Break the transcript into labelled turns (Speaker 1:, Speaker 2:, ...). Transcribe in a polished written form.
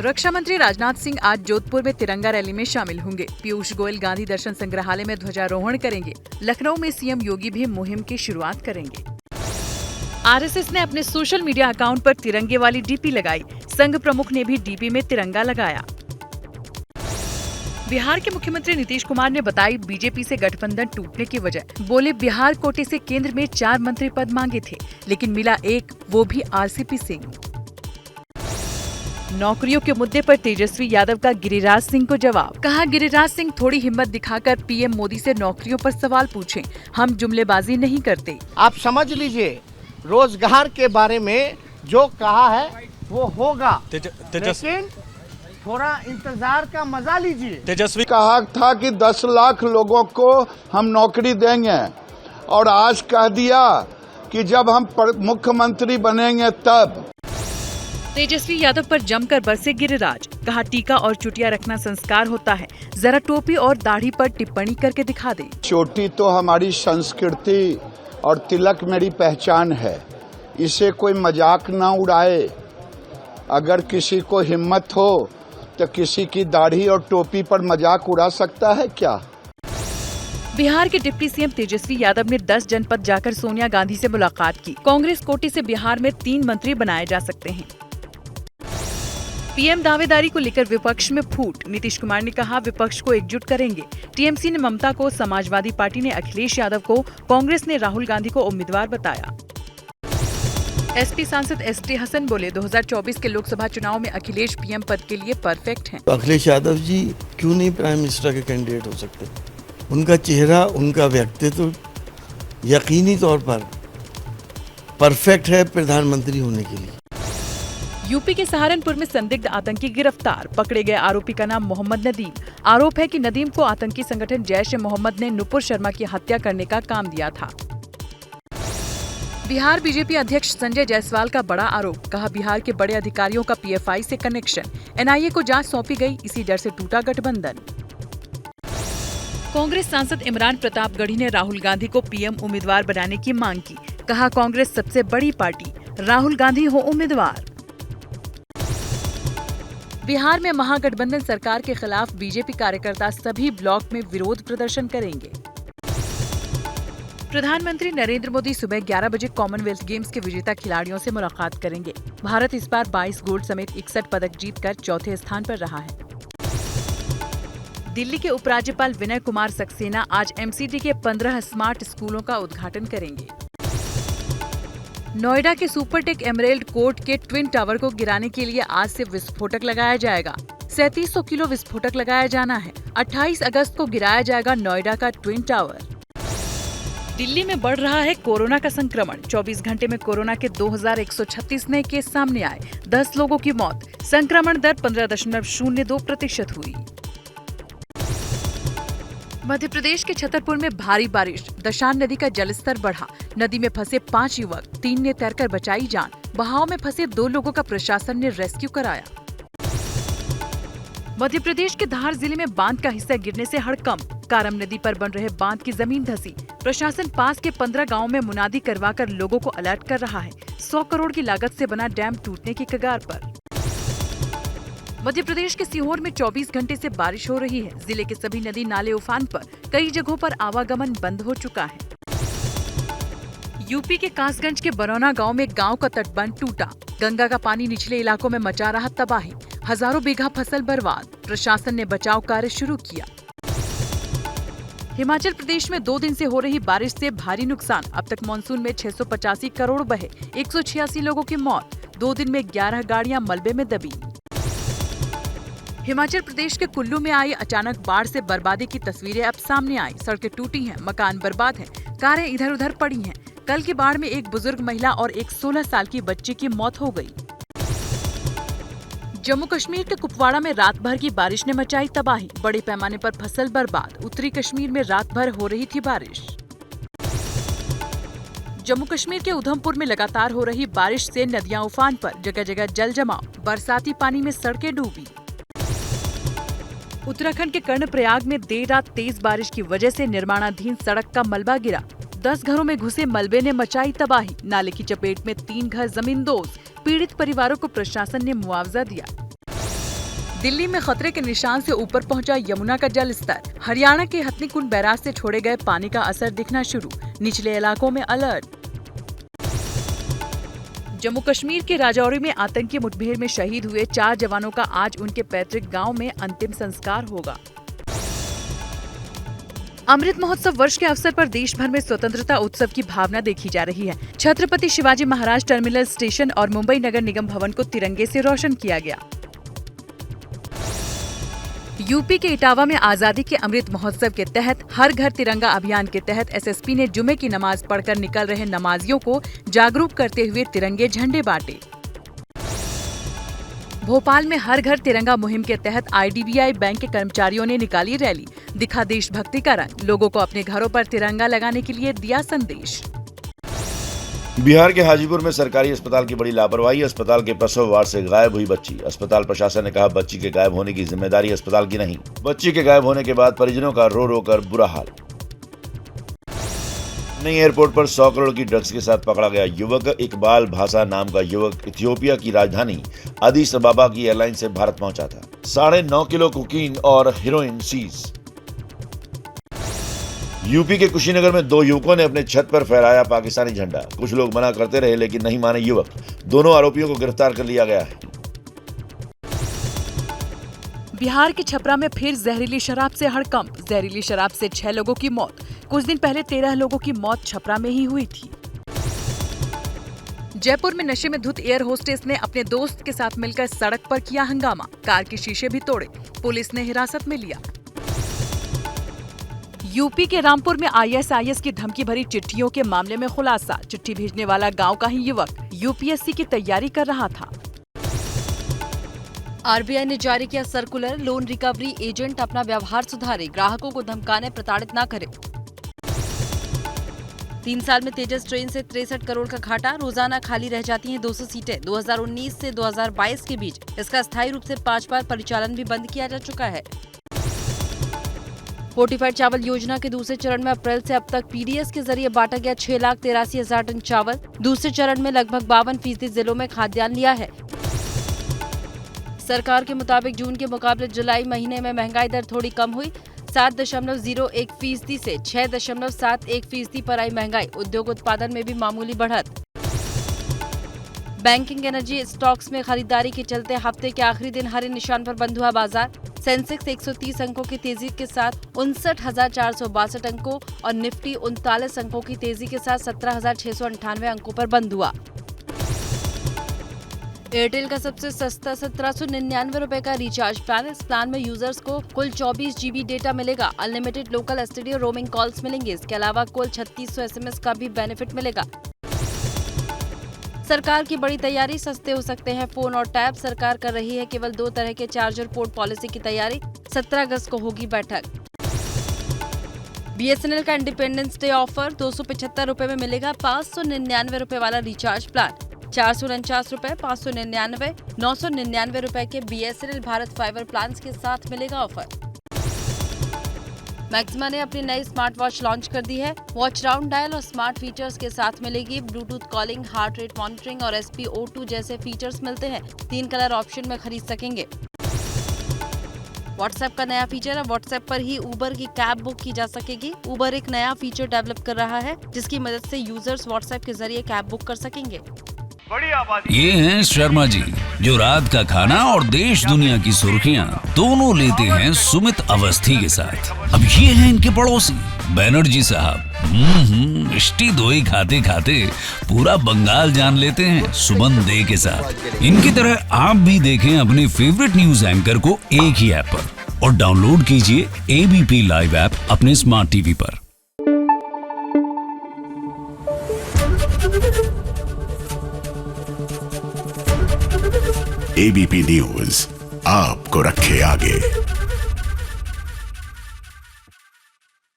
Speaker 1: रक्षा मंत्री राजनाथ सिंह आज जोधपुर में तिरंगा रैली में शामिल होंगे। पीयूष गोयल गांधी दर्शन संग्रहालय में ध्वजारोहण करेंगे। लखनऊ में सीएम योगी भी मुहिम की शुरुआत करेंगे। आरएसएस ने अपने सोशल मीडिया अकाउंट पर तिरंगे वाली डीपी लगाई। संघ प्रमुख ने भी डीपी में तिरंगा लगाया। बिहार के मुख्यमंत्री नीतीश कुमार ने बताई बीजेपी से गठबंधन टूटने की वजह। बोले बिहार कोटे से केंद्र में 4 मंत्री पद मांगे थे, लेकिन मिला एक, वो भी आरसीपी सिंह। नौकरियों के मुद्दे पर तेजस्वी यादव का गिरिराज सिंह को जवाब। कहा, गिरिराज सिंह थोड़ी हिम्मत दिखाकर पीएम मोदी से नौकरियों पर सवाल पूछें, हम जुमलेबाजी नहीं करते।
Speaker 2: आप समझ लीजिए, रोजगार के बारे में जो कहा है वो होगा, लेकिन थोड़ा इंतजार का मजा लीजिए।
Speaker 3: तेजस्वी कहा था कि 10 लाख लोगों को हम नौकरी देंगे, और आज कह दिया कि जब हम मुख्यमंत्री बनेंगे तब।
Speaker 1: तेजस्वी यादव पर जमकर बरसे गिरिराज। कहा, टीका और चुटिया रखना संस्कार होता है, जरा टोपी और दाढ़ी पर टिप्पणी करके दिखा दे।
Speaker 3: चोटी तो हमारी संस्कृति और तिलक मेरी पहचान है, इसे कोई मजाक ना उड़ाए। अगर किसी को हिम्मत हो तो किसी की दाढ़ी और टोपी पर मजाक उड़ा सकता है क्या?
Speaker 1: बिहार के डिप्टी सीएम तेजस्वी यादव ने 10 जनपद जाकर सोनिया गांधी से मुलाकात की। कांग्रेस कोटे से बिहार में 3 मंत्री बनाए जा सकते हैं। पीएम दावेदारी को लेकर विपक्ष में फूट। नीतीश कुमार ने कहा, विपक्ष को एकजुट करेंगे। टीएमसी ने ममता को, समाजवादी पार्टी ने अखिलेश यादव को, कांग्रेस ने राहुल गांधी को उम्मीदवार बताया। एसपी सांसद एसटी हसन बोले, 2024 के लोकसभा चुनाव में अखिलेश पीएम पद के लिए परफेक्ट हैं।
Speaker 4: अखिलेश यादव जी क्यों नहीं प्राइम मिनिस्टर के कैंडिडेट हो सकते? उनका चेहरा, उनका व्यक्तित्व यकीनी तौर पर परफेक्ट है प्रधानमंत्री होने के लिए।
Speaker 1: यूपी के सहारनपुर में संदिग्ध आतंकी गिरफ्तार। पकड़े गए आरोपी का नाम मोहम्मद नदीम। आरोप है कि नदीम को आतंकी संगठन जैश-ए-मोहम्मद ने नुपुर शर्मा की हत्या करने का काम दिया था। बिहार बीजेपी अध्यक्ष संजय जायसवाल का बड़ा आरोप। कहा, बिहार के बड़े अधिकारियों का पीएफआई से कनेक्शन। एनआईए को जांच सौंपी गई, इसी डर से टूटा गठबंधन। कांग्रेस सांसद इमरान प्रतापगढ़ी ने राहुल गांधी को पीएम उम्मीदवार बनाने की मांग की। कहा, कांग्रेस सबसे बड़ी पार्टी, राहुल गांधी हो उम्मीदवार। बिहार में महागठबंधन सरकार के खिलाफ बीजेपी कार्यकर्ता सभी ब्लॉक में विरोध प्रदर्शन करेंगे। प्रधानमंत्री नरेंद्र मोदी सुबह 11 बजे कॉमनवेल्थ गेम्स के विजेता खिलाड़ियों से मुलाकात करेंगे। भारत इस बार 22 गोल्ड समेत 61 पदक जीतकर चौथे स्थान पर रहा है। दिल्ली के उपराज्यपाल विनय कुमार सक्सेना आज एमसीडी के 15 स्मार्ट स्कूलों का उद्घाटन करेंगे। नोएडा के सुपरटेक एमरेल्ड कोर्ट के ट्विन टावर को गिराने के लिए आज से विस्फोटक लगाया जाएगा। 3700 किलो विस्फोटक लगाया जाना है। 28 अगस्त को गिराया जाएगा नोएडा का ट्विन टावर। दिल्ली में बढ़ रहा है कोरोना का संक्रमण। 24 घंटे में कोरोना के 2136 नए केस सामने आए। 10 लोगों की मौत। संक्रमण दर 15.02% हुई। मध्य प्रदेश के छतरपुर में भारी बारिश। दशान नदी का जलस्तर बढ़ा। नदी में फंसे 5 युवक, 3 ने तैरकर बचाई जान। बहाव में फंसे 2 लोगों का प्रशासन ने रेस्क्यू कराया। मध्य प्रदेश के धार जिले में बांध का हिस्सा गिरने से हड़कंप। कारम नदी पर बन रहे बांध की जमीन धंसी। प्रशासन पास के 15 गांवों में मुनादी करवाकर लोगों को अलर्ट कर रहा है। 100 करोड़ की लागत से बना डैम टूटने की कगार पर। मध्य प्रदेश के सीहोर में 24 घंटे से बारिश हो रही है। जिले के सभी नदी नाले उफान पर। कई जगहों पर आवागमन बंद हो चुका है। यूपी के कासगंज के बरौना गांव में गांव का तटबंध टूटा। गंगा का पानी निचले इलाकों में मचा रहा तबाही। हजारों बीघा फसल बर्बाद। प्रशासन ने बचाव कार्य शुरू किया। हिमाचल प्रदेश में 2 दिन से हो रही बारिश से भारी नुकसान। अब तक मानसून में 685 करोड़ बहे। 186 लोगों की मौत। 2 दिन में 11 गाड़ियां मलबे में दबी। हिमाचल प्रदेश के कुल्लू में आई अचानक बाढ़ से बर्बादी की तस्वीरें अब सामने आई। सड़कें टूटी हैं, मकान बर्बाद हैं, कारें इधर उधर पड़ी हैं। कल की बाढ़ में एक बुजुर्ग महिला और एक 16 साल की बच्ची की मौत हो गई। जम्मू कश्मीर के कुपवाड़ा में रात भर की बारिश ने मचाई तबाही। बड़े पैमाने पर फसल बर्बाद। उत्तरी कश्मीर में रात भर हो रही थी बारिश। जम्मू कश्मीर के उधमपुर में लगातार हो रही बारिश से नदियां उफान पर। जगह जगह जल जमाव। बरसाती पानी में सड़कें डूबी। उत्तराखंड के कर्णप्रयाग में देर रात तेज बारिश की वजह से निर्माणाधीन सड़क का मलबा गिरा। 10 घरों में घुसे मलबे ने मचाई तबाही। नाले की चपेट में 3 घर जमींदोज। पीड़ित परिवारों को प्रशासन ने मुआवजा दिया। दिल्ली में खतरे के निशान से ऊपर पहुंचा यमुना का जल स्तर। हरियाणा के हथनीकुंड बैराज से छोड़े गए पानी का असर दिखना शुरू, निचले इलाकों में अलर्ट। जम्मू कश्मीर के राजौरी में आतंकी मुठभेड़ में शहीद हुए 4 जवानों का आज उनके पैतृक गांव में अंतिम संस्कार होगा। अमृत महोत्सव वर्ष के अवसर पर देश भर में स्वतंत्रता उत्सव की भावना देखी जा रही है। छत्रपति शिवाजी महाराज टर्मिनल स्टेशन और मुंबई नगर निगम भवन को तिरंगे से रोशन किया गया। यूपी के इटावा में आजादी के अमृत महोत्सव के तहत हर घर तिरंगा अभियान के तहत एसएसपी ने जुमे की नमाज पढ़कर निकल रहे नमाजियों को जागरूक करते हुए तिरंगे झंडे बांटे। भोपाल में हर घर तिरंगा मुहिम के तहत आईडीबीआई बैंक के कर्मचारियों ने निकाली रैली, दिखा देशभक्ति का रंग, लोगों को अपने घरों पर तिरंगा लगाने के लिए दिया संदेश।
Speaker 5: बिहार के हाजीपुर में सरकारी अस्पताल की बड़ी लापरवाही, अस्पताल के प्रसव वार्ड से गायब हुई बच्ची। अस्पताल प्रशासन ने कहा बच्ची के गायब होने की जिम्मेदारी अस्पताल की नहीं। बच्ची के गायब होने के बाद परिजनों का रो रो कर बुरा हाल। नई एयरपोर्ट पर 100 करोड़ की ड्रग्स के साथ पकड़ा गया युवक। इकबाल भाषा नाम का युवक इथियोपिया की राजधानी अदीस अबाबा की एयरलाइन से भारत पहुंचा था। 9.5 किलो कोकीन और हेरोइन सीज। यूपी के कुशीनगर में 2 युवकों ने अपने छत पर फहराया पाकिस्तानी झंडा। कुछ लोग मना करते रहे लेकिन नहीं माने युवक। दोनों आरोपियों को गिरफ्तार कर लिया गया है।
Speaker 1: बिहार के छपरा में फिर जहरीली शराब से हड़कंप। जहरीली शराब से 6 लोगों की मौत। कुछ दिन पहले 13 लोगों की मौत छपरा में ही हुई थी। जयपुर में नशे में धुत एयर होस्टेस ने अपने दोस्त के साथ मिलकर सड़क पर किया हंगामा, कार के शीशे भी तोड़े, पुलिस ने हिरासत में लिया। यूपी के रामपुर में आईएसआईएस की धमकी भरी चिट्ठियों के मामले में खुलासा। चिट्ठी भेजने वाला गांव का ही युवक यूपीएससी की तैयारी कर रहा था। आरबीआई ने जारी किया सर्कुलर, लोन रिकवरी एजेंट अपना व्यवहार सुधारे, ग्राहकों को धमकाने प्रताड़ित न करे। 3 साल में तेजस ट्रेन से 63 करोड़ का घाटा, रोजाना खाली रह जाती हैं 200 सीटें। 2019 से 2022 के बीच इसका अस्थायी रूप से 5 बार परिचालन भी बंद किया जा चुका है। फोर्टिफाइड चावल योजना के दूसरे चरण में अप्रैल से अब तक पीडीएस के जरिए बांटा गया 6,83,000 टन चावल। दूसरे चरण में लगभग 52% जिलों में खाद्यान्न लिया है। सरकार के मुताबिक जून के मुकाबले जुलाई महीने में महंगाई दर थोड़ी कम हुई। 7.01% से 6.71% पर आई महंगाई। उद्योग उत्पादन में भी मामूली बढ़त। बैंकिंग एनर्जी स्टॉक्स में खरीदारी के चलते हफ्ते के आखिरी दिन हरे निशान पर बंद हुआ बाजार। सेंसेक्स 130 अंकों की तेजी के साथ 59,462 अंकों और निफ्टी 39 अंकों की तेजी के साथ 17,698 अंकों पर बंद हुआ। एयरटेल का सबसे सस्ता 1799 रुपए का रिचार्ज प्लान। इस प्लान में यूजर्स को कुल 24 GB डेटा मिलेगा। अनलिमिटेड लोकल एसटीडी और रोमिंग कॉल्स मिलेंगे। इसके अलावा कुल 3600 SMS का भी बेनिफिट मिलेगा। सरकार की बड़ी तैयारी, सस्ते हो सकते हैं फोन और टैब। सरकार कर रही है केवल 2 तरह के चार्जर पोर्ट पॉलिसी की तैयारी। 17 अगस्त को होगी बैठक। बीएसएनएल का इंडिपेंडेंस डे ऑफर 275 रुपए में मिलेगा 599 रुपए वाला रिचार्ज प्लान। 449 रुपए, 599, 999 रुपए के बीएसएनएल भारत फाइबर प्लान के साथ मिलेगा ऑफर। मैक्सिमा ने अपनी नई स्मार्ट वॉच लॉन्च कर दी है। वॉच राउंड डायल और स्मार्ट फीचर्स के साथ मिलेगी। Bluetooth calling, heart rate monitoring और SpO2 जैसे फीचर्स मिलते हैं। 3 कलर ऑप्शन में खरीद सकेंगे। व्हाट्सएप का नया फीचर है। व्हाट्सएप पर ही उबर की कैब बुक की जा सकेगी। उबर एक नया फीचर डेवलप कर रहा है जिसकी मदद से यूजर्स व्हाट्सएप के जरिए कैब बुक कर सकेंगे।
Speaker 6: ये हैं शर्मा जी, जो रात का खाना और देश दुनिया की सुर्खियां दोनों लेते हैं सुमित अवस्थी के साथ। अब ये हैं इनके पड़ोसी बनर्जी साहब। मिष्टी दोई खाते खाते पूरा बंगाल जान लेते हैं सुमन दे के साथ। इनकी तरह आप भी देखें अपने फेवरेट न्यूज एंकर को एक ही ऐप पर और डाउनलोड कीजिए ABP लाइव ऐप अपने स्मार्ट टीवी पर।
Speaker 7: ABP न्यूज आपको रखे आगे।